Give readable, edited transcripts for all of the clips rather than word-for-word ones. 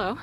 hello.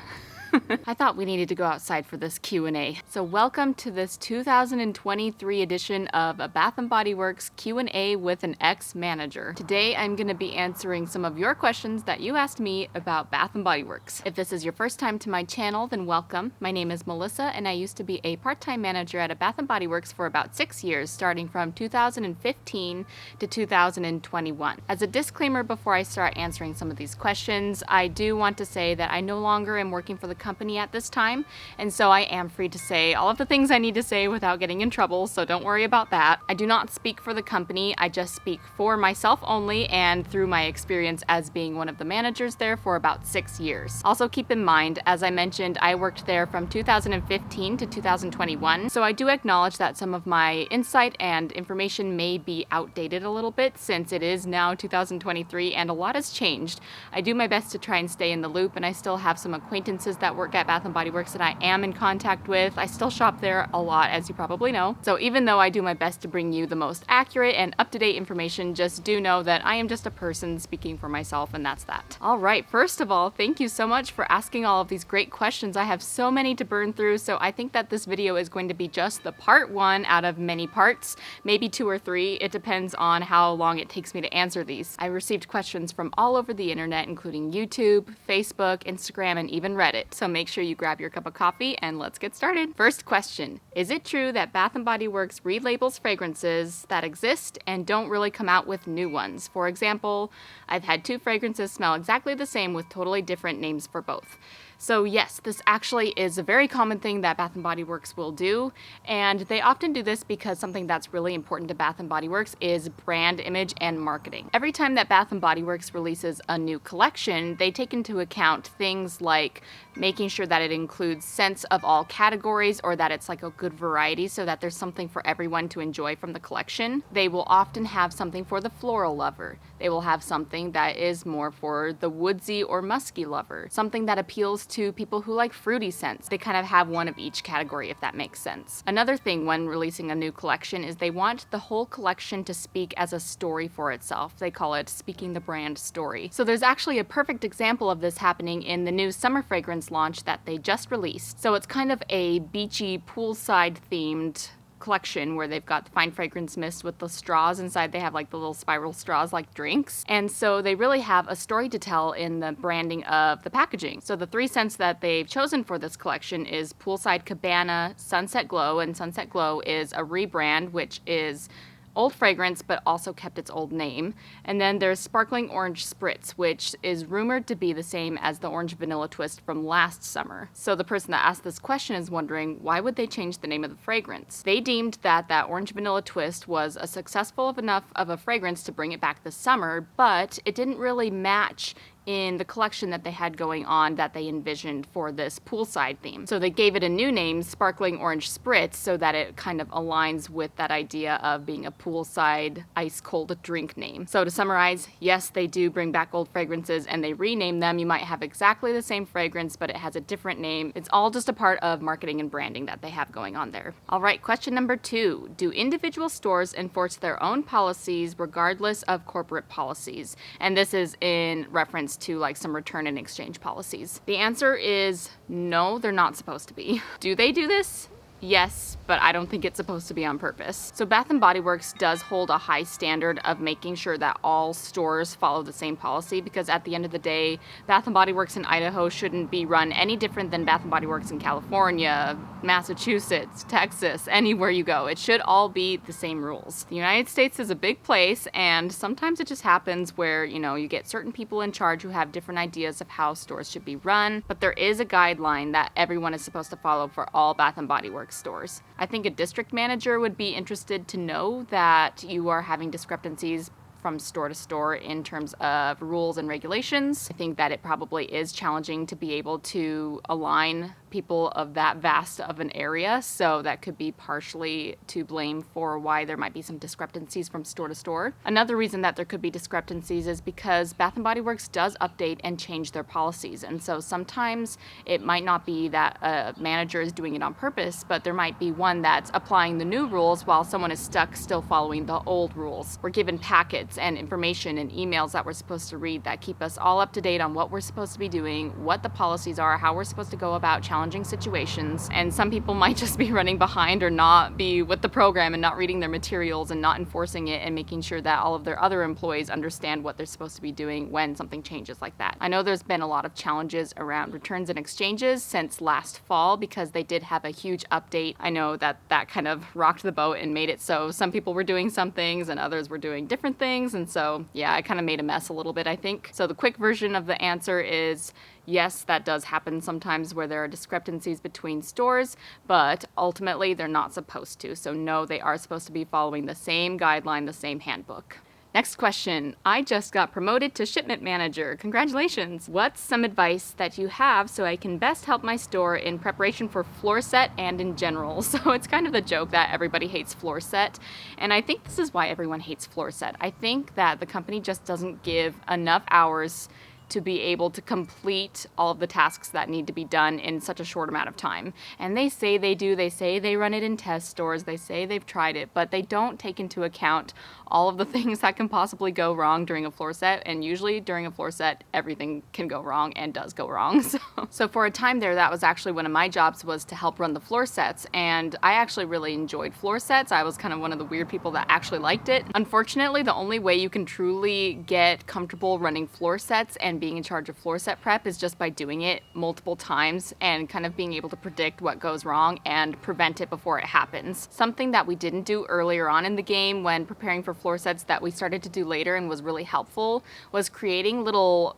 I thought we needed to go outside for this Q&A. So welcome to this 2023 edition of a Bath & Body Works Q&A with an ex-manager. Today I'm going to be answering some of your questions that you asked me about Bath & Body Works. If this is your first time to my channel, then welcome. My name is Melissa and I used to be a part-time manager at a Bath & Body Works for about 6 years, starting from 2015 to 2021. As a disclaimer before I start answering some of these questions, I do want to say that I no longer am working for the company at this time, and so I am free to say all of the things I need to say without getting in trouble, so don't worry about that. I do not speak for the company, I just speak for myself only and through my experience as being one of the managers there for about 6 years. Also keep in mind, as I mentioned, I worked there from 2015 to 2021, so I do acknowledge that some of my insight and information may be outdated a little bit since it is now 2023 and a lot has changed. I do my best to try and stay in the loop, and I still have some acquaintances that work at Bath & Body Works that I am in contact with. I still shop there a lot, as you probably know. So even though I do my best to bring you the most accurate and up-to-date information, just do know that I am just a person speaking for myself, and that's that. All right, first of all, thank you so much for asking all of these great questions. I have so many to burn through, so I think that this video is going to be just the part 1 out of many parts, maybe 2 or 3. It depends on how long it takes me to answer these. I received questions from all over the internet, including YouTube, Facebook, Instagram, and even Reddit. So make sure you grab your cup of coffee and let's get started. First question, is it true that Bath & Body Works relabels fragrances that exist and don't really come out with new ones? For example, I've had 2 fragrances smell exactly the same with totally different names for both. So yes, this actually is a very common thing that Bath & Body Works will do, and they often do this because something that's really important to Bath & Body Works is brand image and marketing. Every time that Bath & Body Works releases a new collection, they take into account things like making sure that it includes scents of all categories or that it's like a good variety so that there's something for everyone to enjoy from the collection. They will often have something for the floral lover. They will have something that is more for the woodsy or musky lover, something that appeals to people who like fruity scents. They kind of have one of each category, if that makes sense. Another thing when releasing a new collection is they want the whole collection to speak as a story for itself. They call it speaking the brand story. So there's actually a perfect example of this happening in the new summer fragrance launch that they just released. So it's kind of a beachy, poolside themed collection where they've got the fine fragrance mist with the straws inside. They have like the little spiral straws like drinks. And so they really have a story to tell in the branding of the packaging. So the 3 scents that they've chosen for this collection is Poolside Cabana, Sunset Glow, and Sunset Glow is a rebrand, which is old fragrance but also kept its old name. And then there's Sparkling Orange Spritz, which is rumored to be the same as the Orange Vanilla Twist from last summer. So the person that asked this question is wondering, why would they change the name of the fragrance? They deemed that that Orange Vanilla Twist was a successful enough of a fragrance to bring it back this summer, but it didn't really match in the collection that they had going on that they envisioned for this poolside theme. So they gave it a new name, Sparkling Orange Spritz, so that it kind of aligns with that idea of being a poolside ice cold drink name. So to summarize, yes, they do bring back old fragrances and they rename them. You might have exactly the same fragrance, but it has a different name. It's all just a part of marketing and branding that they have going on there. All right, question number 2. Do individual stores enforce their own policies regardless of corporate policies? And this is in reference to like some return and exchange policies. The answer is no, they're not supposed to be. Do they do this? Yes, but I don't think it's supposed to be on purpose. So Bath & Body Works does hold a high standard of making sure that all stores follow the same policy, because at the end of the day, Bath & Body Works in Idaho shouldn't be run any different than Bath & Body Works in California, Massachusetts, Texas, anywhere you go. It should all be the same rules. The United States is a big place, and sometimes it just happens where, you get certain people in charge who have different ideas of how stores should be run, but there is a guideline that everyone is supposed to follow for all Bath & Body Works stores. I think a district manager would be interested to know that you are having discrepancies from store to store in terms of rules and regulations. I think that it probably is challenging to be able to align people of that vast of an area, so that could be partially to blame for why there might be some discrepancies from store to store. Another reason that there could be discrepancies is because Bath & Body Works does update and change their policies, and so sometimes it might not be that a manager is doing it on purpose, but there might be one that's applying the new rules while someone is stuck still following the old rules. We're given packets notes and information and emails that we're supposed to read that keep us all up to date on what we're supposed to be doing, what the policies are, how we're supposed to go about challenging situations. And some people might just be running behind or not be with the program and not reading their materials and not enforcing it and making sure that all of their other employees understand what they're supposed to be doing when something changes like that. I know there's been a lot of challenges around returns and exchanges since last fall because they did have a huge update. I know that kind of rocked the boat and made it so some people were doing some things and others were doing different things. And so, yeah, I kind of made a mess a little bit, I think. So the quick version of the answer is yes, that does happen sometimes where there are discrepancies between stores, but ultimately they're not supposed to. So no, they are supposed to be following the same guideline, the same handbook. Next question. I just got promoted to shipment manager. Congratulations. What's some advice that you have so I can best help my store in preparation for floor set and in general? So it's kind of the joke that everybody hates floor set. And I think this is why everyone hates floor set. I think that the company just doesn't give enough hours to be able to complete all of the tasks that need to be done in such a short amount of time. And they say they do, they say they run it in test stores, they say they've tried it, but they don't take into account all of the things that can possibly go wrong during a floor set. And usually during a floor set, everything can go wrong and does go wrong. So for a time there, that was actually one of my jobs, was to help run the floor sets. And I actually really enjoyed floor sets. I was kind of one of the weird people that actually liked it. Unfortunately, the only way you can truly get comfortable running floor sets and being in charge of floor set prep is just by doing it multiple times and kind of being able to predict what goes wrong and prevent it before it happens. Something that we didn't do earlier on in the game when preparing for floor sets that we started to do later and was really helpful was creating little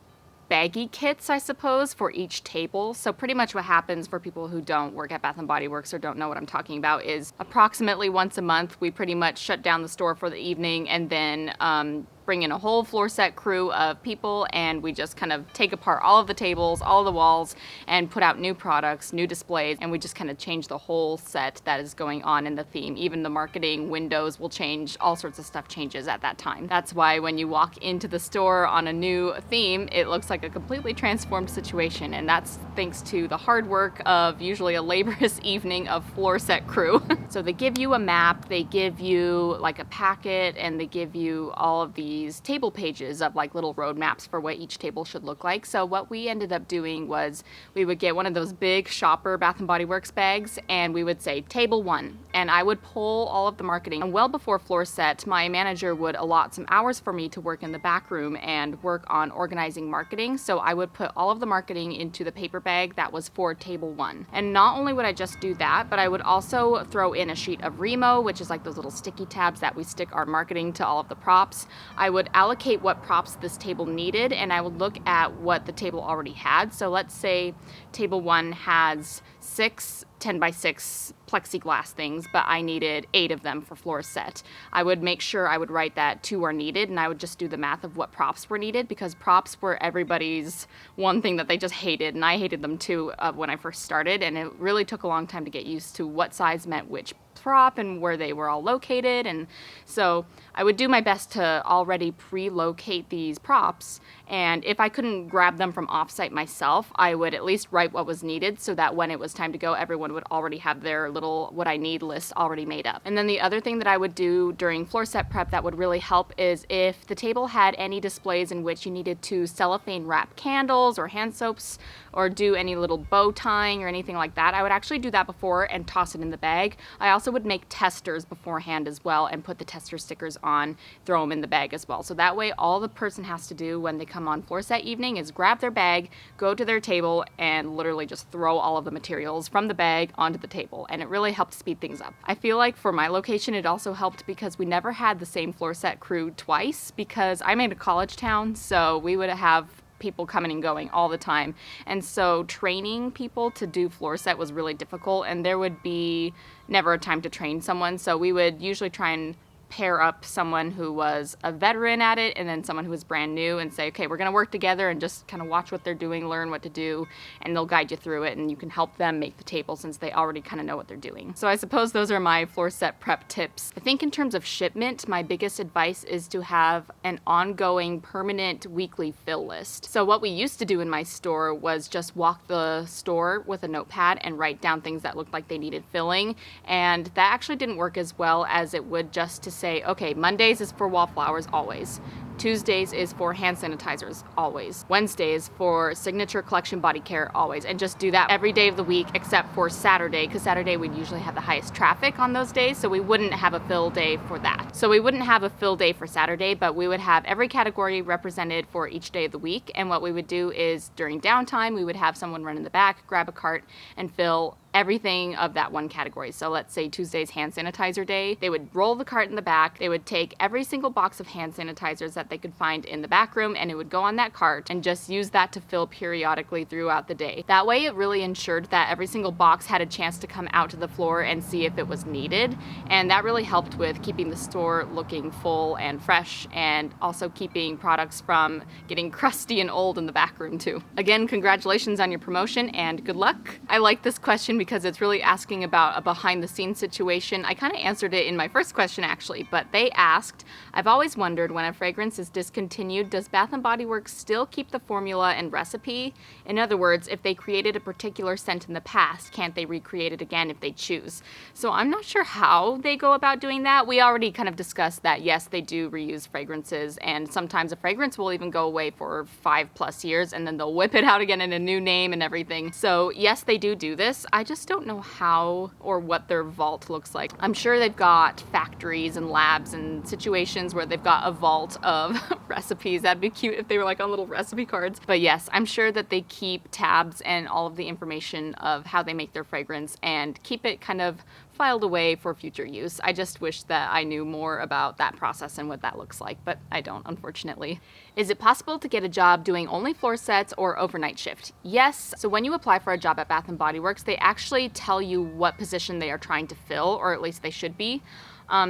baggy kits, I suppose, for each table. So pretty much what happens for people who don't work at Bath & Body Works or don't know what I'm talking about is approximately once a month we pretty much shut down the store for the evening and then bring in a whole floor set crew of people, and we just kind of take apart all of the tables, all of the walls, and put out new products, new displays, and we just kind of change the whole set that is going on in the theme. Even the marketing windows will change, all sorts of stuff changes at that time. That's why when you walk into the store on a new theme, it looks like a completely transformed situation, and that's thanks to the hard work of usually a laborious evening of floor set crew. So they give you a map, they give you like a packet, and they give you all of these table pages of like little road maps for what each table should look like. So what we ended up doing was we would get one of those big shopper Bath & Body Works bags and we would say table 1, and I would pull all of the marketing. And well before floor set, my manager would allot some hours for me to work in the back room and work on organizing marketing. So I would put all of the marketing into the paper bag that was for table 1. And not only would I just do that, but I would also throw in a sheet of Remo, which is like those little sticky tabs that we stick our marketing to all of the props. I would allocate what props this table needed, and I would look at what the table already had. So let's say table 1 has 6 10x6 plexiglass things, but I needed 8 of them for floor set. I would make sure I would write that 2 are needed, and I would just do the math of what props were needed, because props were everybody's one thing that they just hated, and I hated them too when I first started, and it really took a long time to get used to what size meant which prop and where they were all located. And so I would do my best to already pre-locate these props, and if I couldn't grab them from offsite myself, I would at least write what was needed so that when it was time to go, everyone would already have their little what I need list already made up. And then the other thing that I would do during floor set prep that would really help is if the table had any displays in which you needed to cellophane wrap candles or hand soaps or do any little bow tying or anything like that, I would actually do that before and toss it in the bag. I also would make testers beforehand as well and put the tester stickers on, throw them in the bag as well. So that way all the person has to do when they come on floor set evening is grab their bag, go to their table, and literally just throw all of the materials from the bag onto the table. And it really helped speed things up. I feel like for my location it also helped because we never had the same floor set crew twice, because I'm in a college town, so we would have people coming and going all the time. And so training people to do floor set was really difficult, and there would be never a time to train someone. So we would usually try and pair up someone who was a veteran at it and then someone who was brand new and say, okay, we're going to work together and just kind of watch what they're doing, learn what to do, and they'll guide you through it, and you can help them make the table since they already kind of know what they're doing. So I suppose those are my floor set prep tips. I think in terms of shipment, my biggest advice is to have an ongoing permanent weekly fill list. So what we used to do in my store was just walk the store with a notepad and write down things that looked like they needed filling, and that actually didn't work as well as it would just to say, okay, Mondays is for wallflowers always. Tuesdays is for hand sanitizers, always. Wednesdays for signature collection body care, always. And just do that every day of the week except for Saturday, because Saturday we'd usually have the highest traffic on those days, so we wouldn't have a fill day for that. So we wouldn't have a fill day for Saturday, but we would have every category represented for each day of the week. And what we would do is during downtime, we would have someone run in the back, grab a cart, and fill everything of that one category. So let's say Tuesday's hand sanitizer day. They would roll the cart in the back. They would take every single box of hand sanitizers that they could find in the back room, and it would go on that cart and just use that to fill periodically throughout the day. That way it really ensured that every single box had a chance to come out to the floor and see if it was needed. And that really helped with keeping the store looking full and fresh, and also keeping products from getting crusty and old in the back room too. Again, congratulations on your promotion and good luck. I like this question because it's really asking about a behind the scenes situation. I kind of answered it in my first question actually, but they asked, I've always wondered when a fragrance is discontinued, does Bath & Body Works still keep the formula and recipe? In other words, if they created a particular scent in the past, can't they recreate it again if they choose? So I'm not sure how they go about doing that. We already kind of discussed that yes, they do reuse fragrances, and sometimes a fragrance will even go away for 5+ years and then they'll whip it out again in a new name and everything. So yes, they do this. I just don't know how or what their vault looks like. I'm sure they've got factories and labs and situations where they've got a vault of recipes. That'd be cute if they were like on little recipe cards. But yes, I'm sure that they keep tabs and all of the information of how they make their fragrance and keep it kind of filed away for future use. I just wish that I knew more about that process and what that looks like, but I don't, unfortunately. Is it possible to get a job doing only floor sets or overnight shift? Yes. So when you apply for a job at Bath & Body Works, they actually tell you what position they are trying to fill, or at least they should be.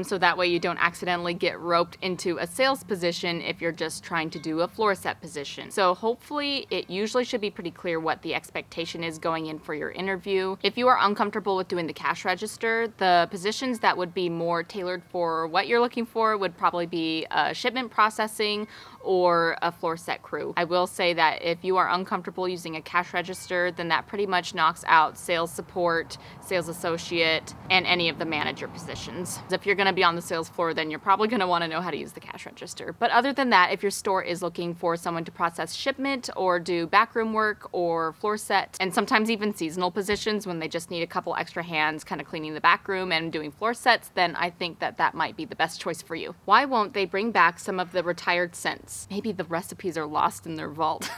So that way you don't accidentally get roped into a sales position if you're just trying to do a floor set position. So hopefully it usually should be pretty clear what the expectation is going in for your interview. If you are uncomfortable with doing the cash register, the positions that would be more tailored for what you're looking for would probably be shipment processing or a floor set crew. I will say that if you are uncomfortable using a cash register, then that pretty much knocks out sales support, sales associate, and any of the manager positions. If you're going to be on the sales floor, then you're probably going to want to know how to use the cash register. But other than that, if your store is looking for someone to process shipment or do backroom work or floor set, and sometimes even seasonal positions when they just need a couple extra hands kind of cleaning the back room and doing floor sets, then I think that that might be the best choice for you. Why won't they bring back some of the retired scents? Maybe the recipes are lost in their vault.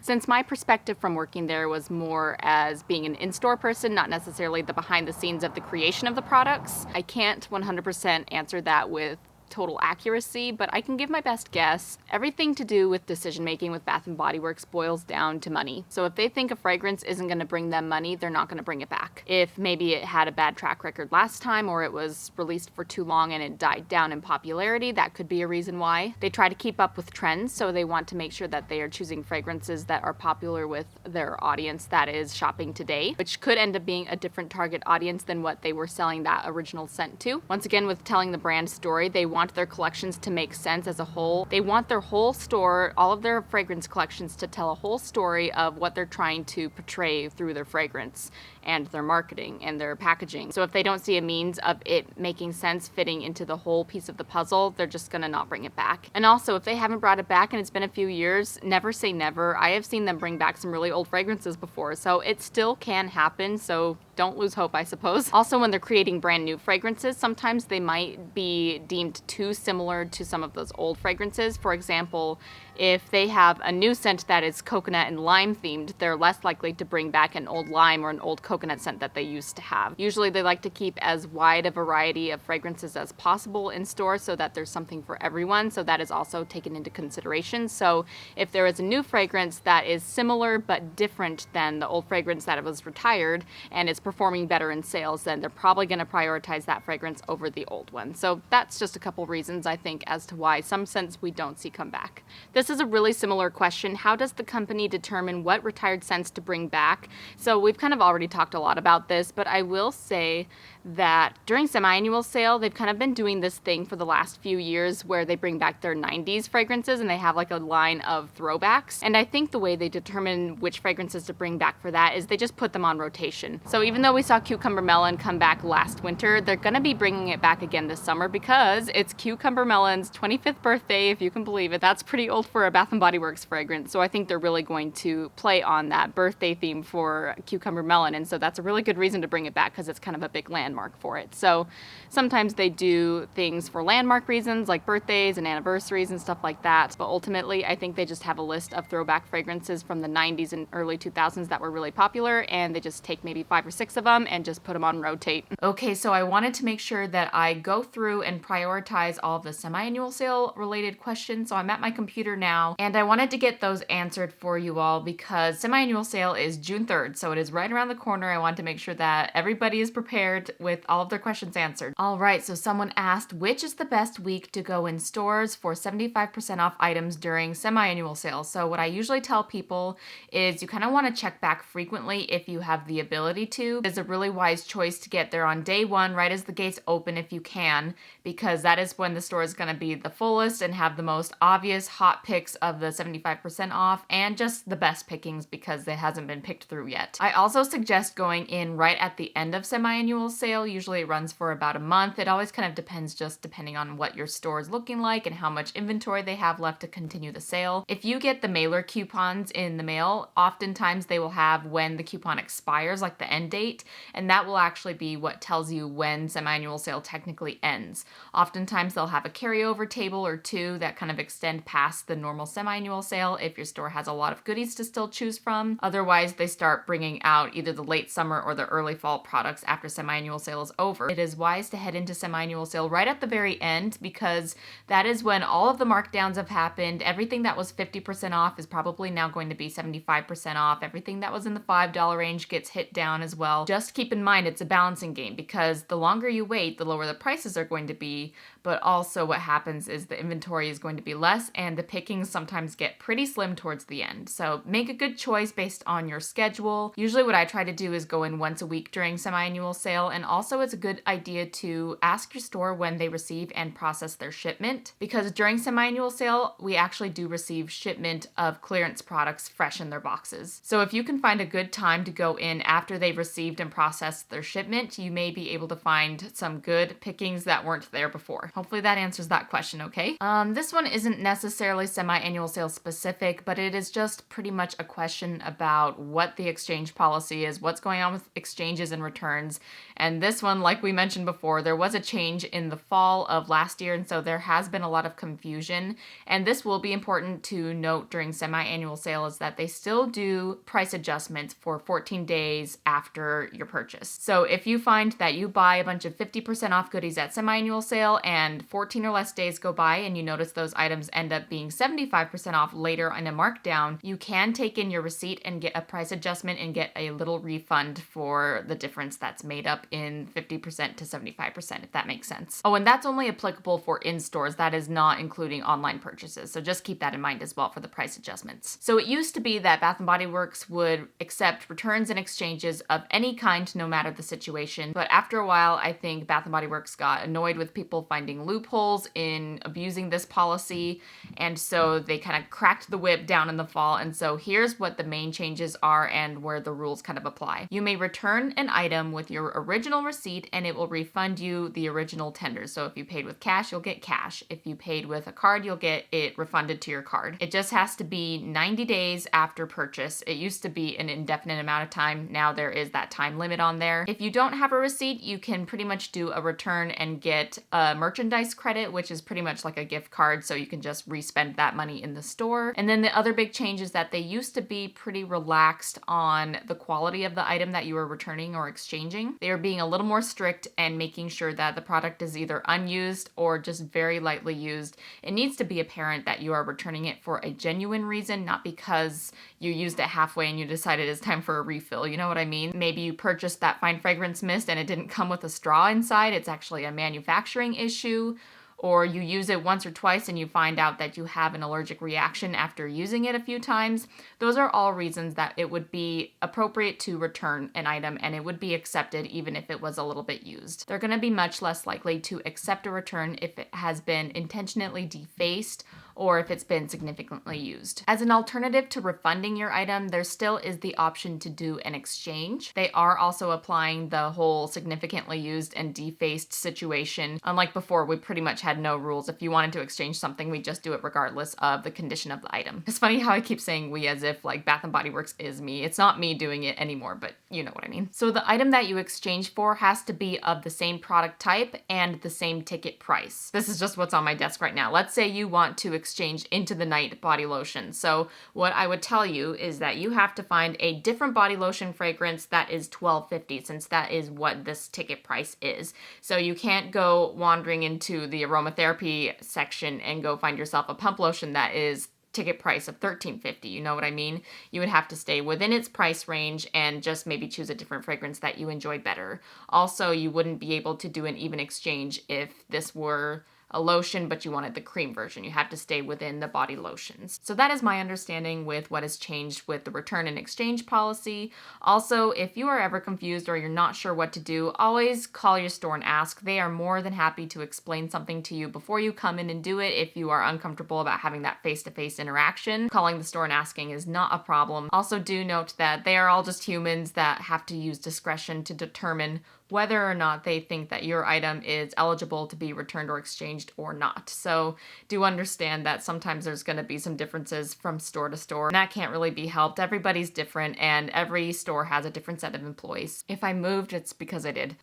Since my perspective from working there was more as being an in-store person, not necessarily the behind the scenes of the creation of the products, I can't 100% answer that with total accuracy, but I can give my best guess. Everything to do with decision making with Bath & Body Works boils down to money. So if they think a fragrance isn't going to bring them money, they're not going to bring it back. If maybe it had a bad track record last time, or it was released for too long and it died down in popularity, that could be a reason why. They try to keep up with trends, so they want to make sure that they are choosing fragrances that are popular with their audience that is shopping today, which could end up being a different target audience than what they were selling that original scent to. Once again, with telling the brand story, they want their collections to make sense as a whole. They want their whole store, all of their fragrance collections, to tell a whole story of what they're trying to portray through their fragrance and their marketing and their packaging. So if they don't see a means of it making sense fitting into the whole piece of the puzzle, they're just gonna not bring it back. And also, if they haven't brought it back and it's been a few years, never say never. I have seen them bring back some really old fragrances before, so it still can happen, so don't lose hope, I suppose. Also, when they're creating brand new fragrances, sometimes they might be deemed too similar to some of those old fragrances. For example, if they have a new scent that is coconut and lime themed, they're less likely to bring back an old lime or an old coconut scent that they used to have. Usually they like to keep as wide a variety of fragrances as possible in store so that there's something for everyone, so that is also taken into consideration. So if there is a new fragrance that is similar but different than the old fragrance that was retired and it's performing better in sales, then they're probably going to prioritize that fragrance over the old one. So that's just a couple reasons, I think, as to why some scents we don't see come back. This is a really similar question. How does the company determine what retired scents to bring back? So we've kind of already talked a lot about this, but I will say that during semi-annual sale, they've kind of been doing this thing for the last few years where they bring back their 90s fragrances and they have like a line of throwbacks. And I think the way they determine which fragrances to bring back for that is they just put them on rotation. So even though we saw Cucumber Melon come back last winter, they're gonna be bringing it back again this summer because it's Cucumber Melon's 25th birthday, if you can believe it. That's pretty old for a Bath & Body Works fragrance. So I think they're really going to play on that birthday theme for Cucumber Melon. And so that's a really good reason to bring it back because it's kind of a big landmark for it. So sometimes they do things for landmark reasons like birthdays and anniversaries and stuff like that. But ultimately, I think they just have a list of throwback fragrances from the 90s and early 2000s that were really popular, and they just take maybe 5 or 6 of them and just put them on rotate. Okay, so I wanted to make sure that I go through and prioritize all of the semi-annual sale related questions. So I'm at my computer now, and I wanted to get those answered for you all because semi-annual sale is June 3rd, so it is right around the corner. I want to make sure that everybody is prepared with all of their questions answered. All right, so someone asked, which is the best week to go in stores for 75% off items during semi-annual sale? So what I usually tell people is you kind of want to check back frequently if you have the ability to. It's a really wise choice to get there on day one, right as the gates open if you can, because that is when the store is going to be the fullest and have the most obvious hot picks of the 75% off and just the best pickings because it hasn't been picked through yet. I also suggest going in right at the end of semi-annual sale. Usually it runs for about a month. It always kind of depends just depending on what your store is looking like and how much inventory they have left to continue the sale. If you get the mailer coupons in the mail, oftentimes they will have when the coupon expires, like the end date, and that will actually be what tells you when semi-annual sale technically ends. Oftentimes they'll have a carryover table or two that kind of extend past the normal semi-annual sale if your store has a lot of goodies to still choose from. Otherwise, they start bringing out either the late summer or the early fall products after semi-annual sale is over. It is wise to head into semi-annual sale right at the very end because that is when all of the markdowns have happened. Everything that was 50% off is probably now going to be 75% off. Everything that was in the $5 range gets hit down as well. Just keep in mind it's a balancing game because the longer you wait, the lower the prices are going to be, but also what happens is the inventory is going to be less and the pickings sometimes get pretty slim towards the end. So make a good choice based on your schedule. Usually what I try to do is go in once a week during semi-annual sale, and also it's a good idea to ask your store when they receive and process their shipment because during semi-annual sale, we actually do receive shipment of clearance products fresh in their boxes. So if you can find a good time to go in after they've received and processed their shipment, you may be able to find some good pickings that weren't there before. Hopefully that answers that question, okay? This one isn't necessarily semi-annual sale specific, but it is just pretty much a question about what the exchange policy is, what's going on with exchanges and returns. And this one, like we mentioned before, there was a change in the fall of last year, and so there has been a lot of confusion. And this will be important to note during semi-annual sale is that they still do price adjustments for 14 days after your purchase. So if you find that you buy a bunch of 50% off goodies at semi-annual sale and 14 or less days go by and you notice those items end up being 75% off later in a markdown, you can take in your receipt and get a price adjustment and get a little refund for the difference that's made up in 50% to 75%, if that makes sense. Oh, and that's only applicable for in-stores. That is not including online purchases. So just keep that in mind as well for the price adjustments. So it used to be that Bath & Body Works would accept returns and exchanges of any kind, no matter the situation. But after a while, I think Bath & Body Works got annoyed with people finding loopholes in abusing this policy. And so they kind of cracked the whip down in the fall. And so here's what the main changes are and where the rules kind of apply. You may return an item with your original receipt and it will refund you the original tender. So if you paid with cash, you'll get cash. If you paid with a card, you'll get it refunded to your card. It just has to be 90 days after purchase. It used to be an indefinite amount of time. Now there is that time limit on there. If you don't have a receipt, you can pretty much do a return and get a merchandise credit, which is pretty much like a gift card. So you can just respend that money in the store. And then the other big change is that they used to be pretty relaxed on the quality of the item that you were returning or exchanging. They are being a little more strict and making sure that the product is either unused or just very lightly used. It needs to be apparent that you are returning it for a genuine reason, not because you used it halfway and you decided it's time for a refill. You know what I mean? Maybe you purchased that fine fragrance mist and it didn't come with a straw inside. It's actually a manufacturing issue. or you use it once or twice and you find out that you have an allergic reaction after using it a few times, those are all reasons that it would be appropriate to return an item and it would be accepted even if it was a little bit used. They're going to be much less likely to accept a return if it has been intentionally defaced or if it's been significantly used. As an alternative to refunding your item, there still is the option to do an exchange. They are also applying the whole significantly used and defaced situation. Unlike before, we pretty much had no rules. If you wanted to exchange something, we just do it regardless of the condition of the item. It's funny how I keep saying we as if like Bath & Body Works is me. It's not me doing it anymore, but you know what I mean. So the item that you exchange for has to be of the same product type and the same ticket price. This is just what's on my desk right now. Let's say you want to exchange Into the Night body lotion. So what I would tell you is that you have to find a different body lotion fragrance that is $12.50, since that is what this ticket price is. So you can't go wandering into the aromatherapy section and go find yourself a pump lotion that is ticket price of $13.50. You know what I mean? You would have to stay within its price range and just maybe choose a different fragrance that you enjoy better. Also, you wouldn't be able to do an even exchange if this were a lotion, but you wanted the cream version. You have to stay within the body lotions. So that is my understanding with what has changed with the return and exchange policy. Also, if you are ever confused or you're not sure what to do, always call your store and ask. They are more than happy to explain something to you before you come in and do it. If you are uncomfortable about having that face-to-face interaction, calling the store and asking is not a problem. Also, do note that they are all just humans that have to use discretion to determine whether or not they think that your item is eligible to be returned or exchanged or not. So do understand that sometimes there's going to be some differences from store to store, and that can't really be helped. Everybody's different, and every store has a different set of employees. If I moved, it's because I did.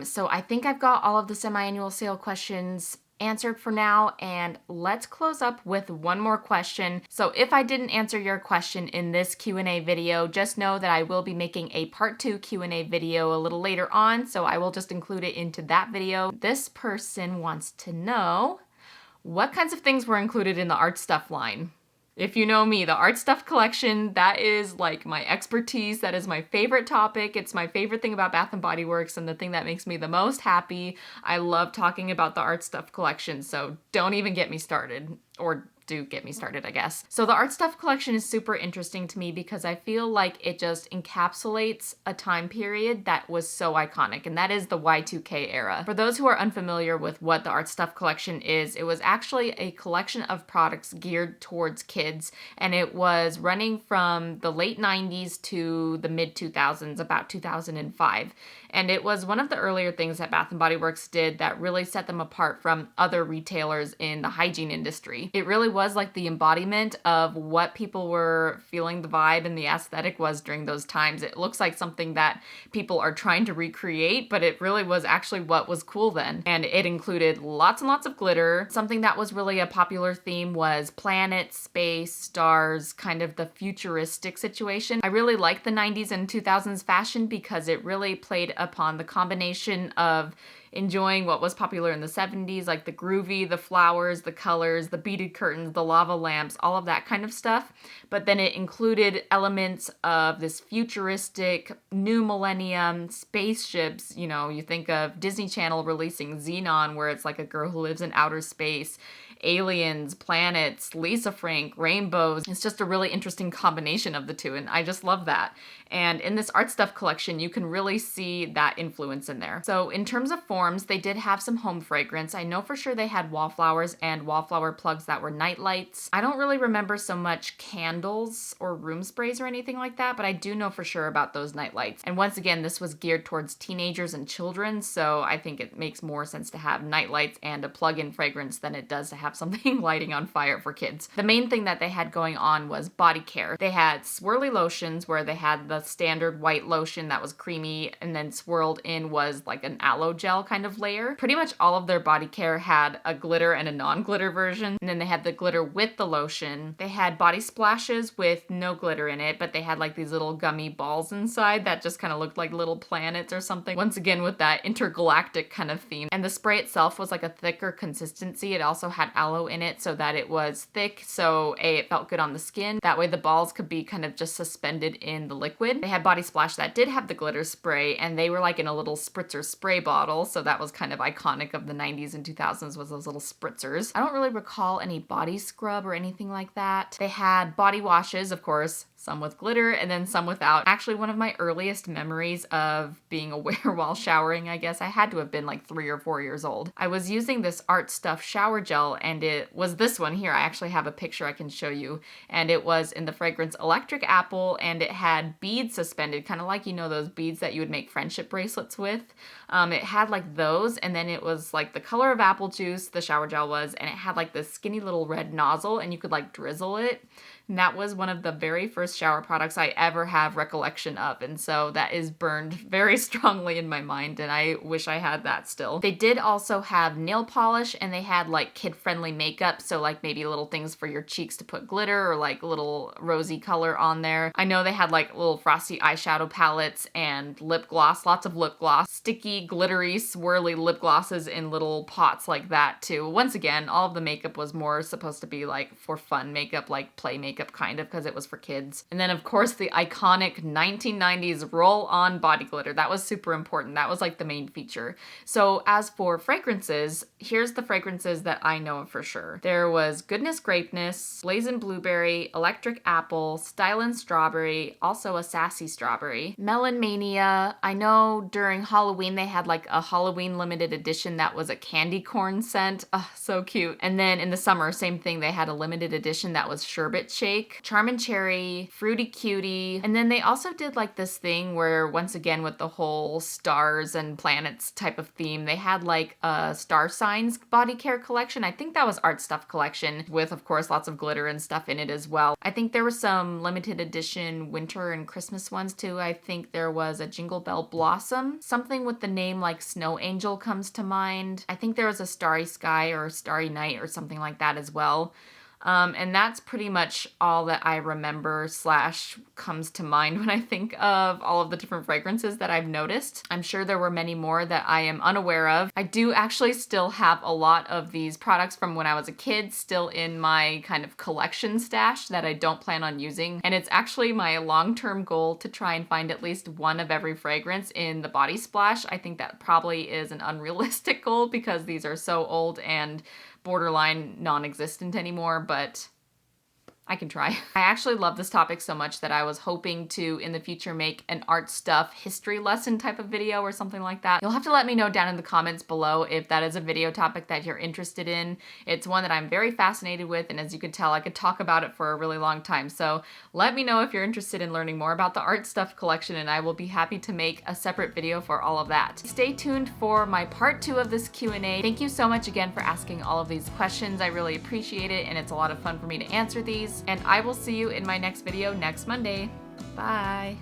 So I think I've got all of the semi-annual sale questions answered for now, and let's close up with one more question. So if I didn't answer your question in this Q&A video, just know that I will be making a part 2 Q&A video a little later on, so I will just include it into that video. This person wants to know what kinds of things were included in the art stuff line. If you know me, the art stuff collection, that is like my expertise. That is my favorite topic. It's my favorite thing about Bath & Body Works and the thing that makes me the most happy. I love talking about the art stuff collection, so don't even get me started. Or do get me started, I guess. So the art stuff collection is super interesting to me because I feel like it just encapsulates a time period that was so iconic, and that is the Y2K era. For those who are unfamiliar with what the art stuff collection is, it was actually a collection of products geared towards kids, and it was running from the late 90s to the mid 2000s, about 2005. And it was one of the earlier things that Bath & Body Works did that really set them apart from other retailers in the hygiene industry. It really was like the embodiment of what people were feeling the vibe and the aesthetic was during those times. It looks like something that people are trying to recreate, but it really was actually what was cool then. And it included lots and lots of glitter. Something that was really a popular theme was planets, space, stars, kind of the futuristic situation. I really like the 90s and 2000s fashion because it really played upon the combination of enjoying what was popular in the 70s, like the groovy, the flowers, the colors, the beaded curtains, the lava lamps, all of that kind of stuff. But then it included elements of this futuristic, new millennium, spaceships. You know, you think of Disney Channel releasing Xenon, where it's like a girl who lives in outer space, aliens, planets, Lisa Frank, rainbows. It's just a really interesting combination of the two, and I just love that. And in this art stuff collection, you can really see that influence in there. So in terms of forms, they did have some home fragrance. I know for sure they had wallflowers and wallflower plugs that were night lights. I don't really remember so much candles or room sprays or anything like that, but I do know for sure about those night lights. And once again, this was geared towards teenagers and children, so I think it makes more sense to have night lights and a plug-in fragrance than it does to have something lighting on fire for kids. The main thing that they had going on was body care. They had swirly lotions where they had the standard white lotion that was creamy, and then swirled in was like an aloe gel kind of layer. Pretty much all of their body care had a glitter and a non-glitter version, and then they had the glitter with the lotion. They had body splashes with no glitter in it, but they had like these little gummy balls inside that just kind of looked like little planets or something. Once again with that intergalactic kind of theme. And the spray itself was like a thicker consistency. It also had aloe in it so that it was thick, so it felt good on the skin. That way the balls could be kind of just suspended in the liquid. They had Body Splash that did have the glitter spray, and they were like in a little spritzer spray bottle, so that was kind of iconic of the 90s and 2000s, was those little spritzers. I don't really recall any body scrub or anything like that. They had body washes, of course, some with glitter and then some without. Actually, one of my earliest memories of being aware while showering, I guess I had to have been like 3 or 4 years old. I was using this Art Stuff shower gel, and it was this one here. I actually have a picture I can show you, and it was in the fragrance Electric Apple, and it had beads suspended, kind of like, you know, those beads that you would make friendship bracelets with. It had like those, and then it was like the color of apple juice, the shower gel was, and it had like this skinny little red nozzle, and you could like drizzle it. And that was one of the very first shower products I ever have recollection of. And so that is burned very strongly in my mind, and I wish I had that still. They did also have nail polish, and they had like kid-friendly makeup. So like maybe little things for your cheeks to put glitter or like little rosy color on there. I know they had like little frosty eyeshadow palettes and lip gloss, lots of lip gloss, sticky, glittery, swirly lip glosses in little pots like that too. Once again, all of the makeup was more supposed to be like for fun makeup, like play makeup kind of, because it was for kids. And then of course the iconic 1990s roll-on body glitter. That was super important. That was like the main feature. So as for fragrances, here's the fragrances that I know of for sure. There was Goodness Grapeness, Blazin' Blueberry, Electric Apple, Stylin' Strawberry, also a Sassy Strawberry, Melon Mania. I know during Halloween they had like a Halloween limited edition that was a candy corn scent. Oh, so cute. And then in the summer, same thing, they had a limited edition that was sherbet shake, Charmin' Cherry, Fruity Cutie. And then they also did like this thing where, once again, with the whole stars and planets type of theme, they had like a star signs body care collection. I think that was Art Stuff collection with, of course, lots of glitter and stuff in it as well. I think there were some limited edition winter and Christmas ones too. I think there was a Jingle Bell Blossom. Something with the name like Snow Angel comes to mind. I think there was a Starry Sky or Starry Night or something like that as well. And that's pretty much all that I remember / comes to mind when I think of all of the different fragrances that I've noticed. I'm sure there were many more that I am unaware of. I do actually still have a lot of these products from when I was a kid still in my kind of collection stash that I don't plan on using. And it's actually my long-term goal to try and find at least one of every fragrance in the Body Splash. I think that probably is an unrealistic goal because these are so old and borderline non-existent anymore, but I can try. I actually love this topic so much that I was hoping to, in the future, make an Art Stuff history lesson type of video or something like that. You'll have to let me know down in the comments below if that is a video topic that you're interested in. It's one that I'm very fascinated with, and as you can tell, I could talk about it for a really long time. So let me know if you're interested in learning more about the Art Stuff collection, and I will be happy to make a separate video for all of that. Stay tuned for my part 2 of this Q&A. Thank you so much again for asking all of these questions. I really appreciate it, and it's a lot of fun for me to answer these. And I will see you in my next video next Monday. Bye.